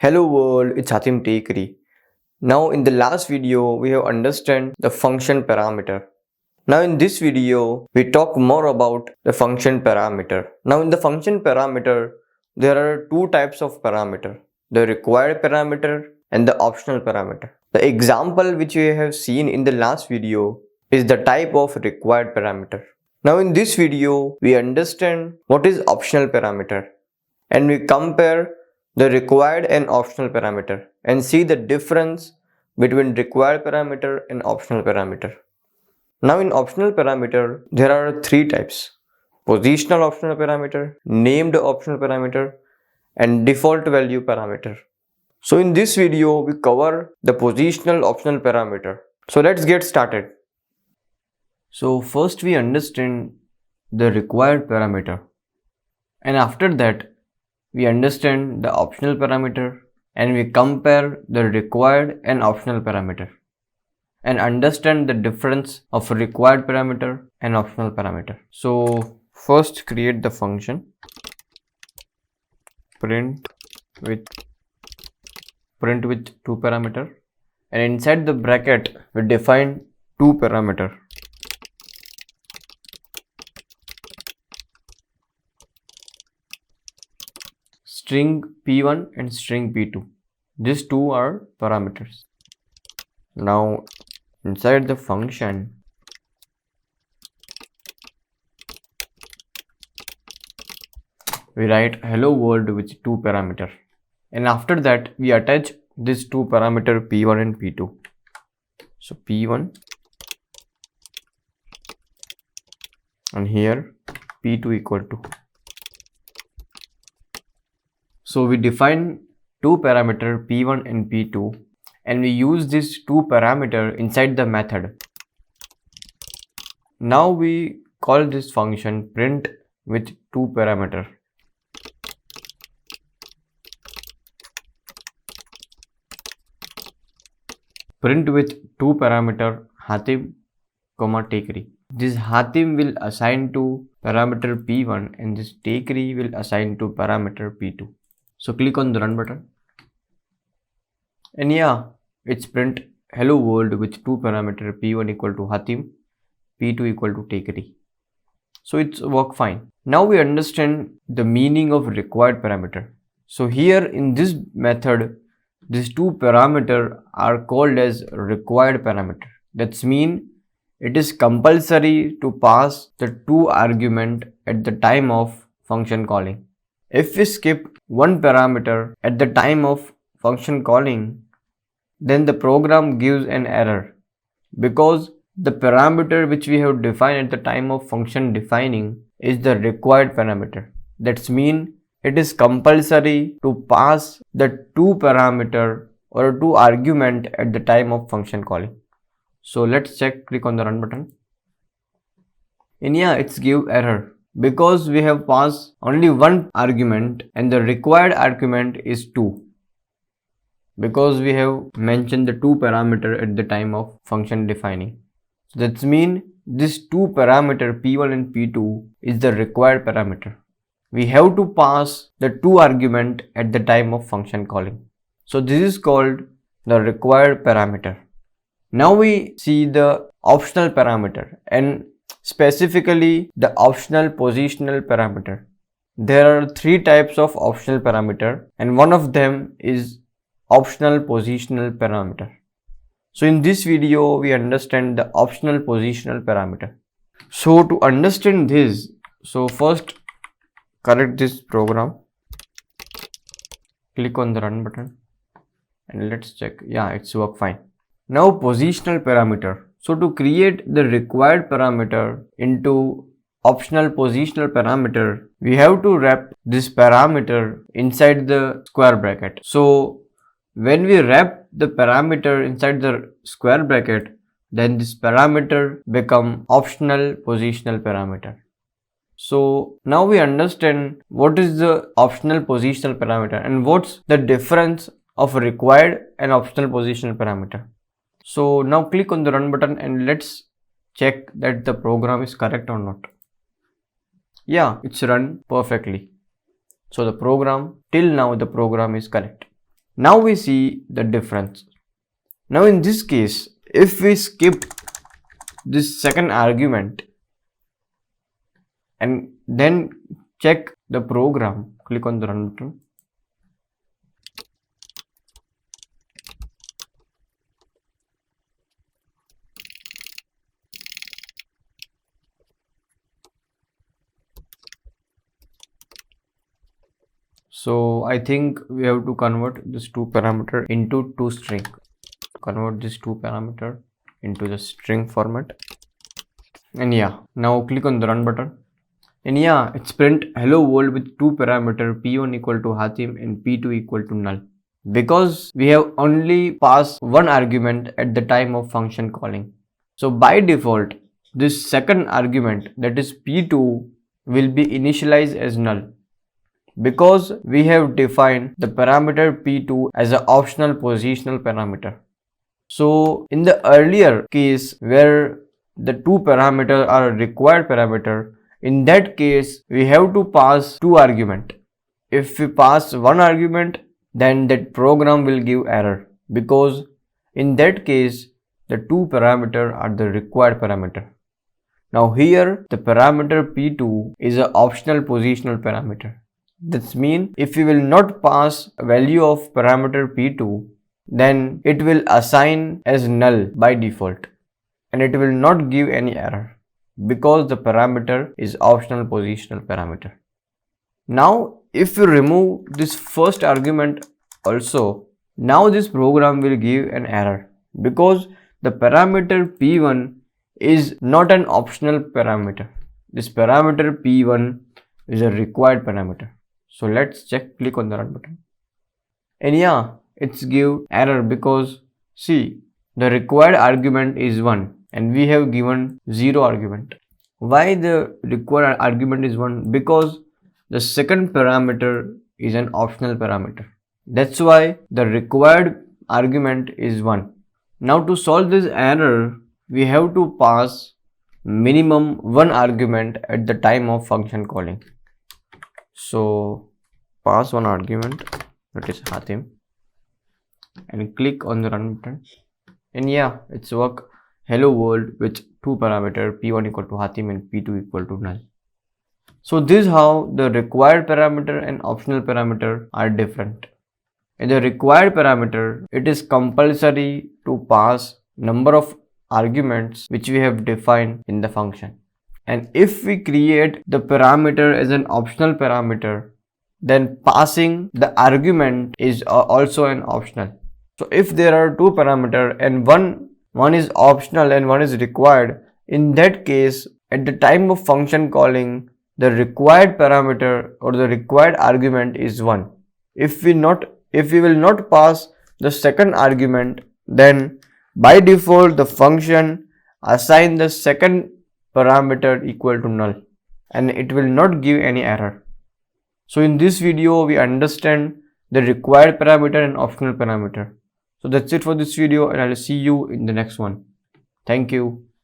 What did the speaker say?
Hello world, it's Hatim Tekri. Now in the last video we have understand the function parameter. Now in this video we talk more about the function parameter. Now in the function parameter there are two types of parameter, the required parameter and the optional parameter. The example which we have seen in the last video is the type of required parameter. Now in this video we understand what is optional parameter and we compare the required and optional parameter and see the difference between required parameter and optional parameter. Now in optional parameter, there are three types: positional optional parameter, named optional parameter, and default value parameter. So in this video, we cover the positional optional parameter. So let's get started. So first we understand the required parameter, and after that we understand the optional parameter and we compare the required and optional parameter and understand the difference of required parameter and optional parameter. So first create the function print with two parameter, and inside the bracket we define two parameter. String p1 and string p2. These two are parameters. Now inside the function we write hello world with two parameter, and after that we attach these two parameter p1 and p2. So p1 and here p2 equal to. So we define two parameter p1 and p2 and we use these two parameter inside the method. Now we call this function print with two parameter. Print with two parameter Hatim, Tekri. This Hatim will assign to parameter p1 and this Tekri will assign to parameter p2. So click on the run button. And yeah, it's print hello world with two parameter p1 equal to Hatim, p2 equal to Tekri. So it's work fine. Now we understand the meaning of required parameter. So here in this method, these two parameter are called as required parameter. That's mean it is compulsory to pass the two argument at the time of function calling. If we skip one parameter at the time of function calling, then the program gives an error because the parameter which we have defined at the time of function defining is the required parameter. That's mean it is compulsory to pass the two parameter or two argument at the time of function calling. So let's check, click on the run button. And yeah, it's give error because we have passed only one argument and the required argument is 2 because we have mentioned the two parameter at the time of function defining. So that's mean this two parameter p1 and p2 is the required parameter. We have to pass the two argument at the time of function calling. So this is called the required parameter. Now we see the optional parameter and specifically the optional positional parameter. There are three types of optional parameter and one of them is optional positional parameter. So in this video we understand the optional positional parameter. So to understand this, so first correct this program, click on the run button and let's check. Yeah, it's work fine. Now positional parameter. So to create the required parameter into optional positional parameter, we have to wrap this parameter inside the square bracket. So when we wrap the parameter inside the square bracket, then this parameter become optional positional parameter. So now we understand what is the optional positional parameter and what's the difference of required and optional positional parameter. So now click on the run button and let's check that the program is correct or not. Yeah, it's run perfectly. So the program, till now the program is correct. Now we see the difference. Now in this case, if we skip this second argument and then check the program, click on the run button. So I think we have to convert this two parameter into two string. Convert this two parameter into the string format. And yeah, now click on the run button. And yeah, it's print hello world with two parameter p1 equal to Hatim and p2 equal to null. Because we have only passed one argument at the time of function calling. So by default, this second argument, that is p2, will be initialized as null. Because we have defined the parameter p2 as an optional positional parameter. So in the earlier case where the two parameters are a required parameter, in that case we have to pass two arguments. If we pass one argument, then that program will give error, because in that case the two parameters are the required parameter. Now here the parameter p2 is an optional positional parameter. That means if we will not pass a value of parameter p2, then it will assign as null by default and it will not give any error because the parameter is optional positional parameter. Now if you remove this first argument also, now this program will give an error because the parameter p1 is not an optional parameter. This parameter p1 is a required parameter. So let's check, click on the run button. And yeah, it's give error because see, the required argument is 1 and we have given 0 argument. Why the required argument is 1? Because the second parameter is an optional parameter. That's why the required argument is 1. Now to solve this error, we have to pass minimum one argument at the time of function calling. So pass one argument, that is Hatim, and click on the run button. And yeah, it's work hello world with two parameter p1 equal to Hatim and p2 equal to null. So this is how the required parameter and optional parameter are different. In the required parameter, it is compulsory to pass number of arguments which we have defined in the function. And if we create the parameter as an optional parameter, then passing the argument is also an optional. So if there are two parameters and one is optional and one is required, in that case, at the time of function calling, the required parameter or the required argument is 1. If we will not pass the second argument, then by default the function assign the second parameter equal to null and it will not give any error. So in this video we understand the required parameter and optional parameter. So that's it for this video and I'll see you in the next one. Thank you.